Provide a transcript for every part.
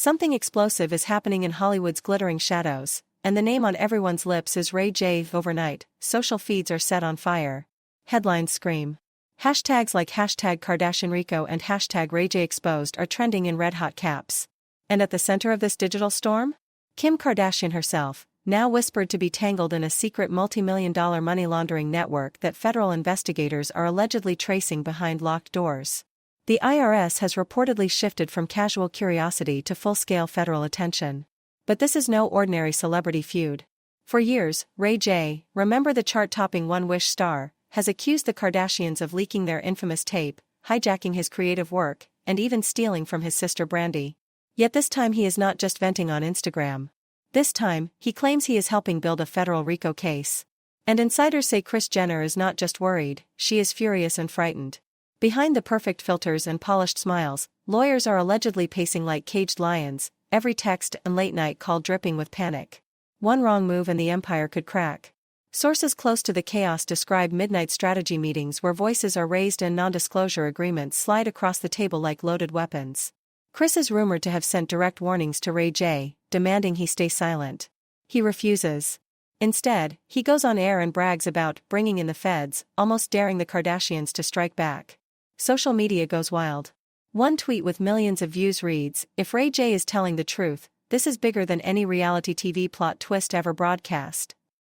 Something explosive is happening in Hollywood's glittering shadows, and the name on everyone's lips is Ray J. Overnight, social feeds are set on fire. Headlines scream. Hashtags like hashtag Kardashian Rico and hashtag Ray J exposed are trending in red-hot caps. And at the center of this digital storm? Kim Kardashian herself, now whispered to be tangled in a secret multi-million-dollar money laundering network that federal investigators are allegedly tracing behind locked doors. The IRS has reportedly shifted from casual curiosity to full-scale federal attention. But this is no ordinary celebrity feud. For years, Ray J, remember the chart-topping One Wish star, has accused the Kardashians of leaking their infamous tape, hijacking his creative work, and even stealing from his sister Brandy. Yet this time he is not just venting on Instagram. This time, he claims he is helping build a federal RICO case. And insiders say Kris Jenner is not just worried, she is furious and frightened. Behind the perfect filters and polished smiles, lawyers are allegedly pacing like caged lions, every text and late-night call dripping with panic. One wrong move and the empire could crack. Sources close to the chaos describe midnight strategy meetings where voices are raised and non-disclosure agreements slide across the table like loaded weapons. Kris is rumored to have sent direct warnings to Ray J, demanding he stay silent. He refuses. Instead, he goes on air and brags about bringing in the feds, almost daring the Kardashians to strike back. Social media goes wild. One tweet with millions of views reads, "If Ray J is telling the truth, this is bigger than any reality TV plot twist ever broadcast."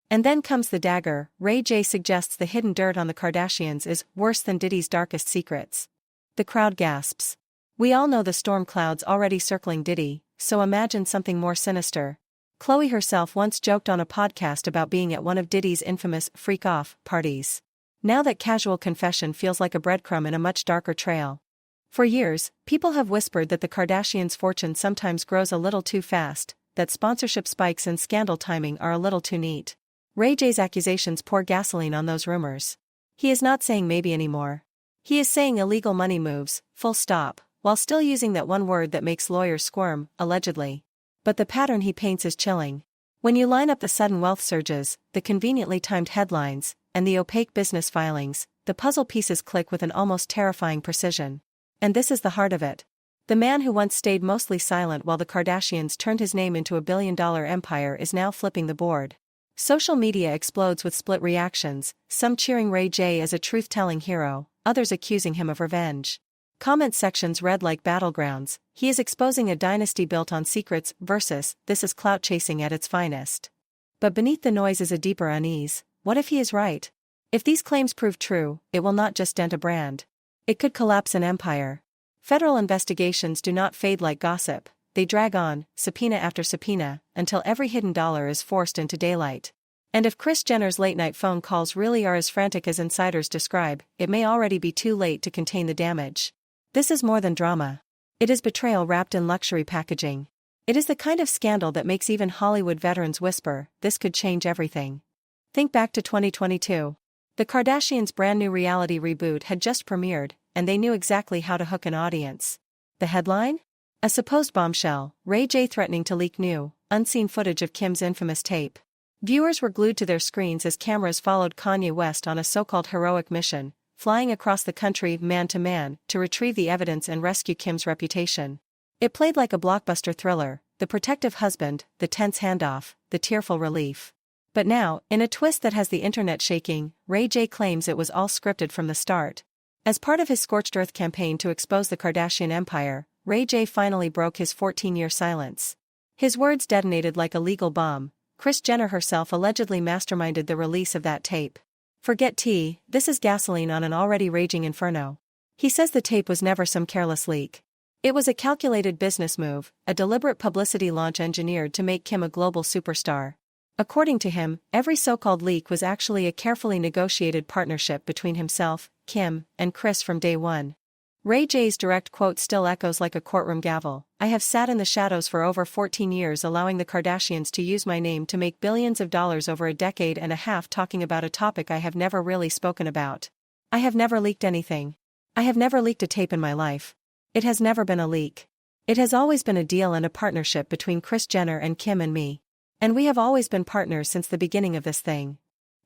And then comes the dagger. Ray J suggests the hidden dirt on the Kardashians is worse than Diddy's darkest secrets. The crowd gasps. We all know the storm clouds already circling Diddy, so imagine something more sinister. Khloe herself once joked on a podcast about being at one of Diddy's infamous freak-off parties. Now that casual confession feels like a breadcrumb in a much darker trail. For years, people have whispered that the Kardashians' fortune sometimes grows a little too fast, that sponsorship spikes and scandal timing are a little too neat. Ray J's accusations pour gasoline on those rumors. He is not saying maybe anymore. He is saying illegal money moves, full stop, while still using that one word that makes lawyers squirm, allegedly. But the pattern he paints is chilling. When you line up the sudden wealth surges, the conveniently timed headlines, and the opaque business filings, the puzzle pieces click with an almost terrifying precision. And this is the heart of it. The man who once stayed mostly silent while the Kardashians turned his name into a billion-dollar empire is now flipping the board. Social media explodes with split reactions, some cheering Ray J as a truth-telling hero, others accusing him of revenge. Comment sections read like battlegrounds, he is exposing a dynasty built on secrets versus, this is clout chasing at its finest. But beneath the noise is a deeper unease. What if he is right? If these claims prove true, it will not just dent a brand. It could collapse an empire. Federal investigations do not fade like gossip. They drag on, subpoena after subpoena, until every hidden dollar is forced into daylight. And if Kris Jenner's late-night phone calls really are as frantic as insiders describe, it may already be too late to contain the damage. This is more than drama. It is betrayal wrapped in luxury packaging. It is the kind of scandal that makes even Hollywood veterans whisper, this could change everything. Think back to 2022. The Kardashians' brand new reality reboot had just premiered, and they knew exactly how to hook an audience. The headline? A supposed bombshell, Ray J threatening to leak new, unseen footage of Kim's infamous tape. Viewers were glued to their screens as cameras followed Kanye West on a so-called heroic mission, flying across the country man to man to retrieve the evidence and rescue Kim's reputation. It played like a blockbuster thriller, the protective husband, the tense handoff, the tearful relief. But now, in a twist that has the internet shaking, Ray J claims it was all scripted from the start. As part of his scorched earth campaign to expose the Kardashian empire, Ray J finally broke his 14-year silence. His words detonated like a legal bomb. Kris Jenner herself allegedly masterminded the release of that tape. Forget tea, this is gasoline on an already raging inferno. He says the tape was never some careless leak. It was a calculated business move, a deliberate publicity launch engineered to make Kim a global superstar. According to him, every so-called leak was actually a carefully negotiated partnership between himself, Kim, and Kris from day one. Ray J's direct quote still echoes like a courtroom gavel. I have sat in the shadows for over 14 years allowing the Kardashians to use my name to make billions of dollars over a decade and a half talking about a topic I have never really spoken about. I have never leaked anything. I have never leaked a tape in my life. It has never been a leak. It has always been a deal and a partnership between Kris Jenner and Kim and me. And we have always been partners since the beginning of this thing.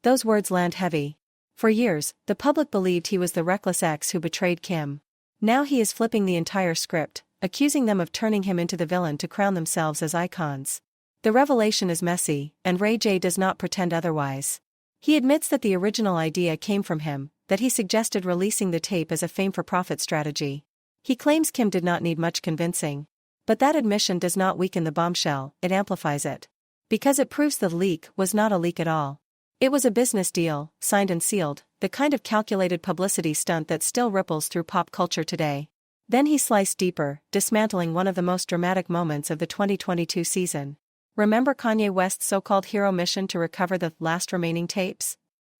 Those words land heavy. For years, the public believed he was the reckless ex who betrayed Kim. Now he is flipping the entire script, accusing them of turning him into the villain to crown themselves as icons. The revelation is messy, and Ray J does not pretend otherwise. He admits that the original idea came from him, that he suggested releasing the tape as a fame-for-profit strategy. He claims Kim did not need much convincing. But that admission does not weaken the bombshell, it amplifies it. Because it proves the leak was not a leak at all. It was a business deal, signed and sealed, the kind of calculated publicity stunt that still ripples through pop culture today. Then he sliced deeper, dismantling one of the most dramatic moments of the 2022 season. Remember Kanye West's so-called hero mission to recover the last remaining tapes?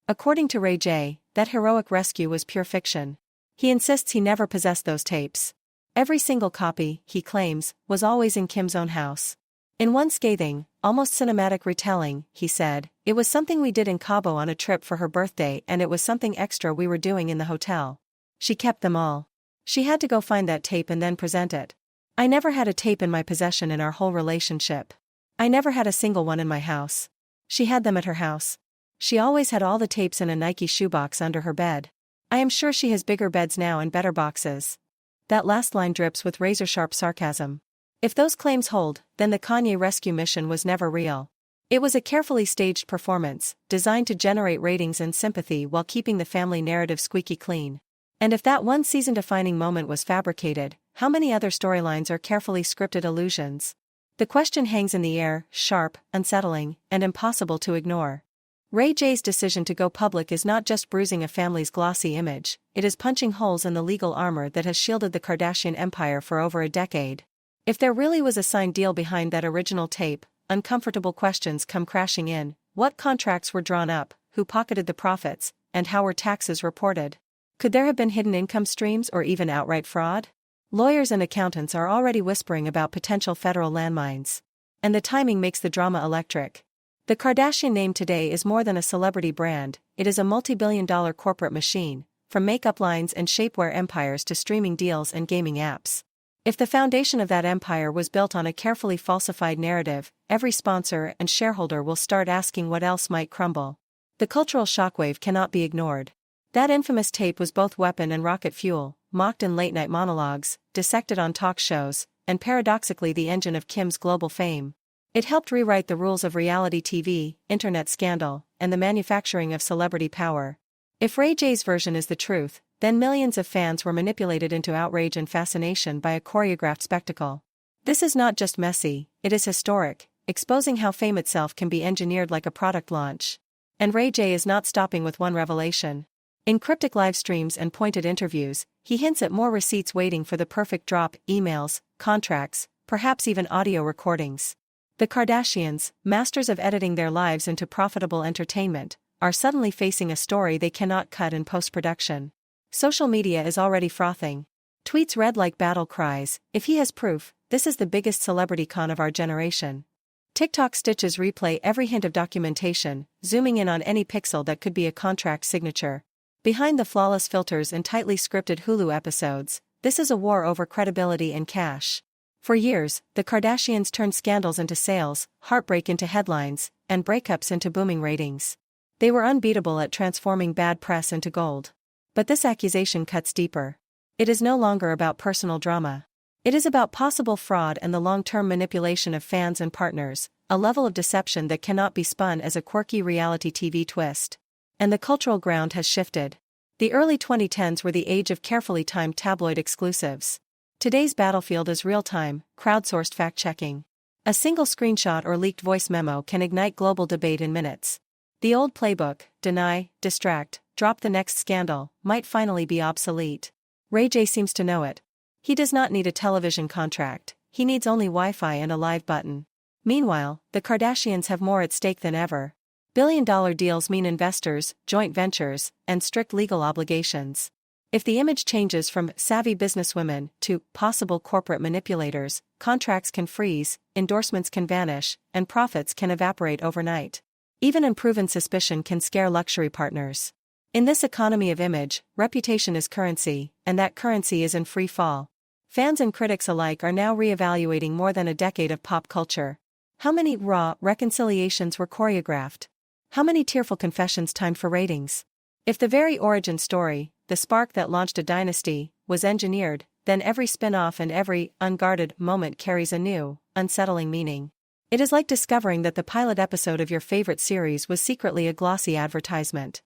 According to Ray J, that heroic rescue was pure fiction. He insists he never possessed those tapes. Every single copy, he claims, was always in Kim's own house. In one scathing, almost cinematic retelling, he said, "It was something we did in Cabo on a trip for her birthday, and it was something extra we were doing in the hotel. She kept them all. She had to go find that tape and then present it. I never had a tape in my possession in our whole relationship. I never had a single one in my house. She had them at her house. She always had all the tapes in a Nike shoebox under her bed. I am sure she has bigger beds now and better boxes." That last line drips with razor-sharp sarcasm. If those claims hold, then the Kanye rescue mission was never real. It was a carefully staged performance, designed to generate ratings and sympathy while keeping the family narrative squeaky clean. And if that one season-defining moment was fabricated, how many other storylines are carefully scripted illusions? The question hangs in the air, sharp, unsettling, and impossible to ignore. Ray J's decision to go public is not just bruising a family's glossy image, it is punching holes in the legal armor that has shielded the Kardashian empire for over a decade. If there really was a signed deal behind that original tape, uncomfortable questions come crashing in. What contracts were drawn up, who pocketed the profits, and how were taxes reported? Could there have been hidden income streams or even outright fraud? Lawyers and accountants are already whispering about potential federal landmines. And the timing makes the drama electric. The Kardashian name today is more than a celebrity brand, it is a multi-billion-dollar corporate machine, from makeup lines and shapewear empires to streaming deals and gaming apps. If the foundation of that empire was built on a carefully falsified narrative, every sponsor and shareholder will start asking what else might crumble. The cultural shockwave cannot be ignored. That infamous tape was both weapon and rocket fuel, mocked in late-night monologues, dissected on talk shows, and paradoxically the engine of Kim's global fame. It helped rewrite the rules of reality TV, internet scandal, and the manufacturing of celebrity power. If Ray J's version is the truth, then millions of fans were manipulated into outrage and fascination by a choreographed spectacle. This is not just messy, it is historic, exposing how fame itself can be engineered like a product launch. And Ray J is not stopping with one revelation. In cryptic live streams and pointed interviews, he hints at more receipts waiting for the perfect drop, emails, contracts, perhaps even audio recordings. The Kardashians, masters of editing their lives into profitable entertainment, are suddenly facing a story they cannot cut in post-production. Social media is already frothing. Tweets read like battle cries, "If he has proof, this is the biggest celebrity con of our generation." TikTok stitches replay every hint of documentation, zooming in on any pixel that could be a contract signature. Behind the flawless filters and tightly scripted Hulu episodes, this is a war over credibility and cash. For years, the Kardashians turned scandals into sales, heartbreak into headlines, and breakups into booming ratings. They were unbeatable at transforming bad press into gold. But this accusation cuts deeper. It is no longer about personal drama. It is about possible fraud and the long-term manipulation of fans and partners, a level of deception that cannot be spun as a quirky reality TV twist. And the cultural ground has shifted. The early 2010s were the age of carefully timed tabloid exclusives. Today's battlefield is real-time, crowdsourced fact-checking. A single screenshot or leaked voice memo can ignite global debate in minutes. The old playbook, deny, distract, drop the next scandal, might finally be obsolete. Ray J seems to know it. He does not need a television contract, he needs only Wi-Fi and a live button. Meanwhile, the Kardashians have more at stake than ever. Billion-dollar deals mean investors, joint ventures, and strict legal obligations. If the image changes from savvy businesswomen to possible corporate manipulators, contracts can freeze, endorsements can vanish, and profits can evaporate overnight. Even unproven suspicion can scare luxury partners. In this economy of image, reputation is currency, and that currency is in free fall. Fans and critics alike are now re-evaluating more than a decade of pop culture. How many raw reconciliations were choreographed? How many tearful confessions timed for ratings? If the very origin story, the spark that launched a dynasty, was engineered, then every spin-off and every unguarded moment carries a new, unsettling meaning. It is like discovering that the pilot episode of your favorite series was secretly a glossy advertisement.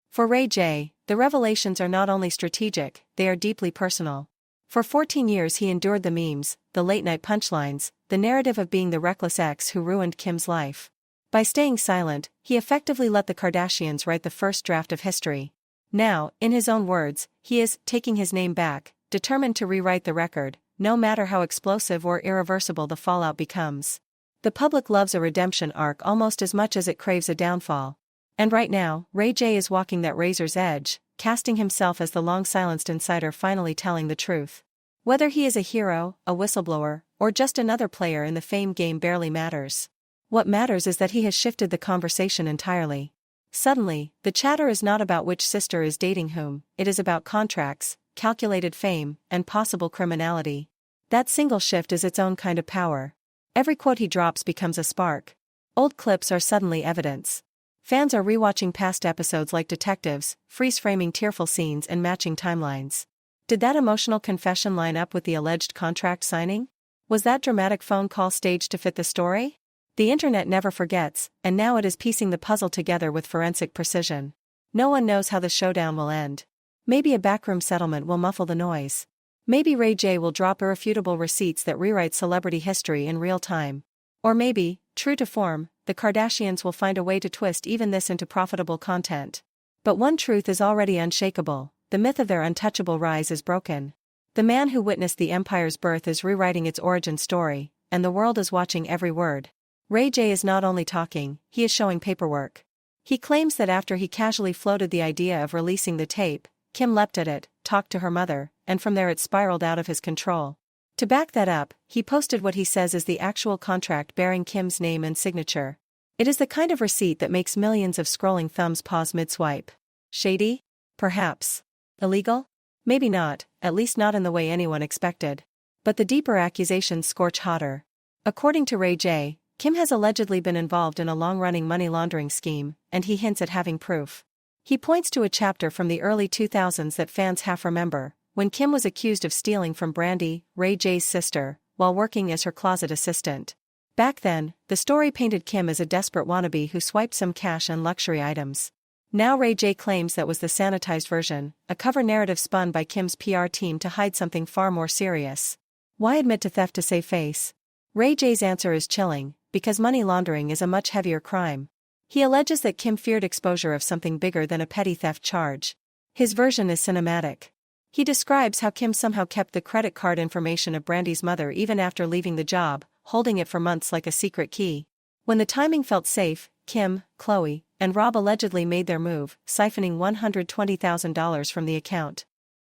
For Ray J, the revelations are not only strategic, they are deeply personal. For 14 years he endured the memes, the late-night punchlines, the narrative of being the reckless ex who ruined Kim's life. By staying silent, he effectively let the Kardashians write the first draft of history. Now, in his own words, he is taking his name back, determined to rewrite the record, no matter how explosive or irreversible the fallout becomes. The public loves a redemption arc almost as much as it craves a downfall. And right now, Ray J is walking that razor's edge, casting himself as the long-silenced insider finally telling the truth. Whether he is a hero, a whistleblower, or just another player in the fame game barely matters. What matters is that he has shifted the conversation entirely. Suddenly, the chatter is not about which sister is dating whom, it is about contracts, calculated fame, and possible criminality. That single shift is its own kind of power. Every quote he drops becomes a spark. Old clips are suddenly evidence. Fans are rewatching past episodes like detectives, freeze-framing tearful scenes and matching timelines. Did that emotional confession line up with the alleged contract signing? Was that dramatic phone call staged to fit the story? The internet never forgets, and now it is piecing the puzzle together with forensic precision. No one knows how the showdown will end. Maybe a backroom settlement will muffle the noise. Maybe Ray J will drop irrefutable receipts that rewrite celebrity history in real time. Or maybe, true to form, the Kardashians will find a way to twist even this into profitable content. But one truth is already unshakable: the myth of their untouchable rise is broken. The man who witnessed the empire's birth is rewriting its origin story, and the world is watching every word. Ray J is not only talking, he is showing paperwork. He claims that after he casually floated the idea of releasing the tape, Kim leapt at it, talked to her mother, and from there it spiraled out of his control. To back that up, he posted what he says is the actual contract bearing Kim's name and signature. It is the kind of receipt that makes millions of scrolling thumbs pause mid-swipe. Shady? Perhaps. Illegal? Maybe not, at least not in the way anyone expected. But the deeper accusations scorch hotter. According to Ray J, Kim has allegedly been involved in a long-running money laundering scheme, and he hints at having proof. He points to a chapter from the early 2000s that fans half remember, when Kim was accused of stealing from Brandy, Ray J's sister, while working as her closet assistant. Back then, the story painted Kim as a desperate wannabe who swiped some cash and luxury items. Now Ray J claims that was the sanitized version, a cover narrative spun by Kim's PR team to hide something far more serious. Why admit to theft to save face? Ray J's answer is chilling: because money laundering is a much heavier crime. He alleges that Kim feared exposure of something bigger than a petty theft charge. His version is cinematic. He describes how Kim somehow kept the credit card information of Brandy's mother even after leaving the job, holding it for months like a secret key. When the timing felt safe, Kim, Khloe, and Rob allegedly made their move, siphoning $120,000 from the account.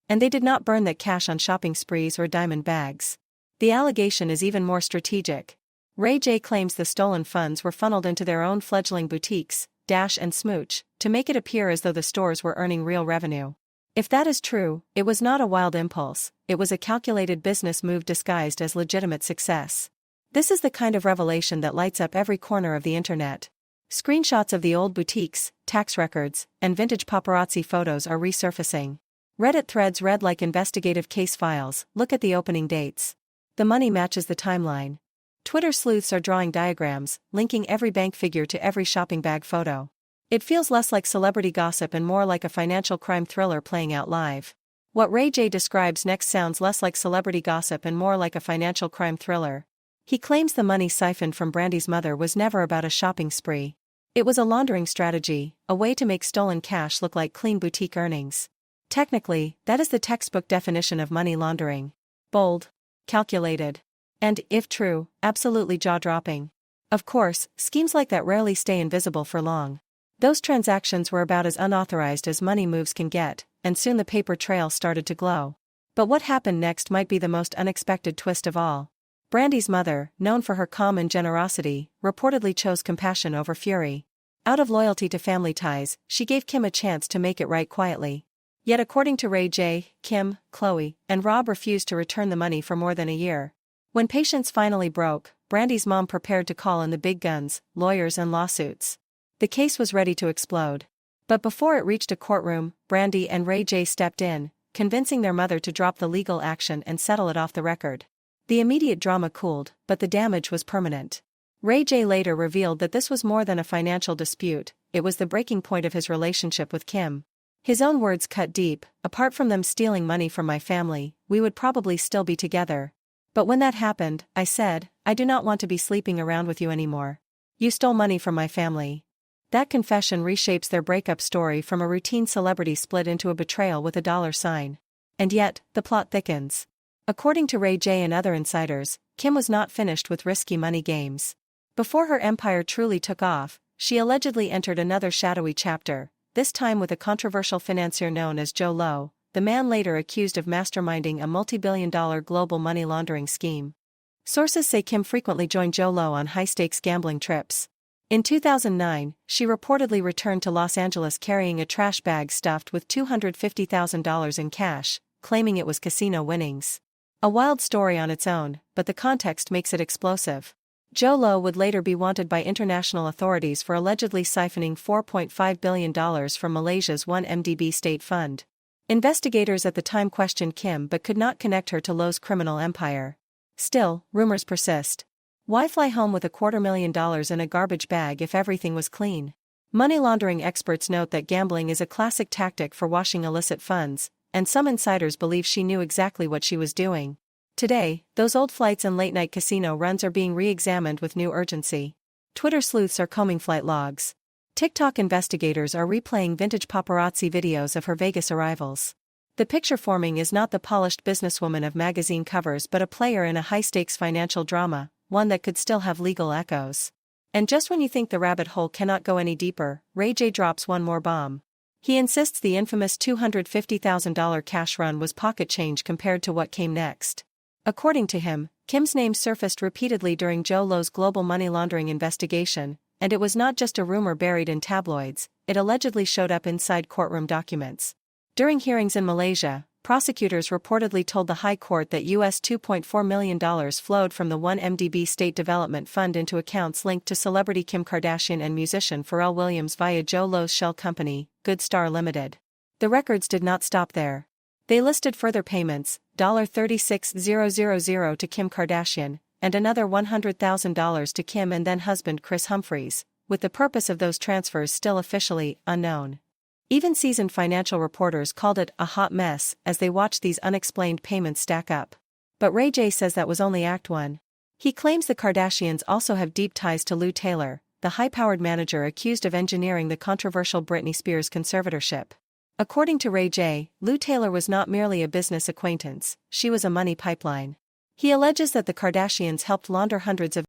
And they did not burn that cash on shopping sprees or diamond bags. The allegation is even more strategic. Ray J claims the stolen funds were funneled into their own fledgling boutiques, Dash and Smooch, to make it appear as though the stores were earning real revenue. If that is true, it was not a wild impulse, it was a calculated business move disguised as legitimate success. This is the kind of revelation that lights up every corner of the internet. Screenshots of the old boutiques, tax records, and vintage paparazzi photos are resurfacing. Reddit threads read like investigative case files: look at the opening dates. The money matches the timeline. Twitter sleuths are drawing diagrams, linking every bank figure to every shopping bag photo. It feels less like celebrity gossip and more like a financial crime thriller playing out live. What Ray J describes next sounds less like celebrity gossip and more like a financial crime thriller. He claims the money siphoned from Brandy's mother was never about a shopping spree. It was a laundering strategy, a way to make stolen cash look like clean boutique earnings. Technically, that is the textbook definition of money laundering. Bold. Calculated. And, if true, absolutely jaw-dropping. Of course, schemes like that rarely stay invisible for long. Those transactions were about as unauthorized as money moves can get, and soon the paper trail started to glow. But what happened next might be the most unexpected twist of all. Brandy's mother, known for her calm and generosity, reportedly chose compassion over fury. Out of loyalty to family ties, she gave Kim a chance to make it right quietly. Yet according to Ray J, Kim, Khloe, and Rob refused to return the money for more than a year. When patience finally broke, Brandy's mom prepared to call in the big guns, lawyers and lawsuits. The case was ready to explode. But before it reached a courtroom, Brandy and Ray J stepped in, convincing their mother to drop the legal action and settle it off the record. The immediate drama cooled, but the damage was permanent. Ray J later revealed that this was more than a financial dispute, it was the breaking point of his relationship with Kim. His own words cut deep: "Apart from them stealing money from my family, we would probably still be together. But when that happened, I said, I do not want to be sleeping around with you anymore. You stole money from my family." That confession reshapes their breakup story from a routine celebrity split into a betrayal with a dollar sign. And yet, the plot thickens. According to Ray J and other insiders, Kim was not finished with risky money games. Before her empire truly took off, she allegedly entered another shadowy chapter, this time with a controversial financier known as Joe Lowe, the man later accused of masterminding a multi-billion-dollar global money laundering scheme. Sources say Kim frequently joined Joe Lowe on high-stakes gambling trips. In 2009, she reportedly returned to Los Angeles carrying a trash bag stuffed with $250,000 in cash, claiming it was casino winnings. A wild story on its own, but the context makes it explosive. Joe Lowe would later be wanted by international authorities for allegedly siphoning $4.5 billion from Malaysia's 1MDB state fund. Investigators at the time questioned Kim but could not connect her to Lowe's criminal empire. Still, rumors persist. Why fly home with $250,000 in a garbage bag if everything was clean? Money laundering experts note that gambling is a classic tactic for washing illicit funds, and some insiders believe she knew exactly what she was doing. Today, those old flights and late-night casino runs are being re-examined with new urgency. Twitter sleuths are combing flight logs. TikTok investigators are replaying vintage paparazzi videos of her Vegas arrivals. The picture forming is not the polished businesswoman of magazine covers but a player in a high-stakes financial drama, one that could still have legal echoes. And just when you think the rabbit hole cannot go any deeper, Ray J drops one more bomb. He insists the infamous $250,000 cash run was pocket change compared to what came next. According to him, Kim's name surfaced repeatedly during Joe Lowe's global money laundering investigation, and it was not just a rumor buried in tabloids, it allegedly showed up inside courtroom documents. During hearings in Malaysia, prosecutors reportedly told the High Court that US $2.4 million flowed from the 1MDB State Development Fund into accounts linked to celebrity Kim Kardashian and musician Pharrell Williams via Joe Lowe's shell company, Good Star Limited. The records did not stop there. They listed further payments, $36,000 to Kim Kardashian, and another $100,000 to Kim and then-husband Kris Humphries, with the purpose of those transfers still officially unknown. Even seasoned financial reporters called it a hot mess as they watched these unexplained payments stack up. But Ray J says that was only Act 1. He claims the Kardashians also have deep ties to Lou Taylor, the high-powered manager accused of engineering the controversial Britney Spears conservatorship. According to Ray J, Lou Taylor was not merely a business acquaintance, she was a money pipeline. He alleges that the Kardashians helped launder hundreds of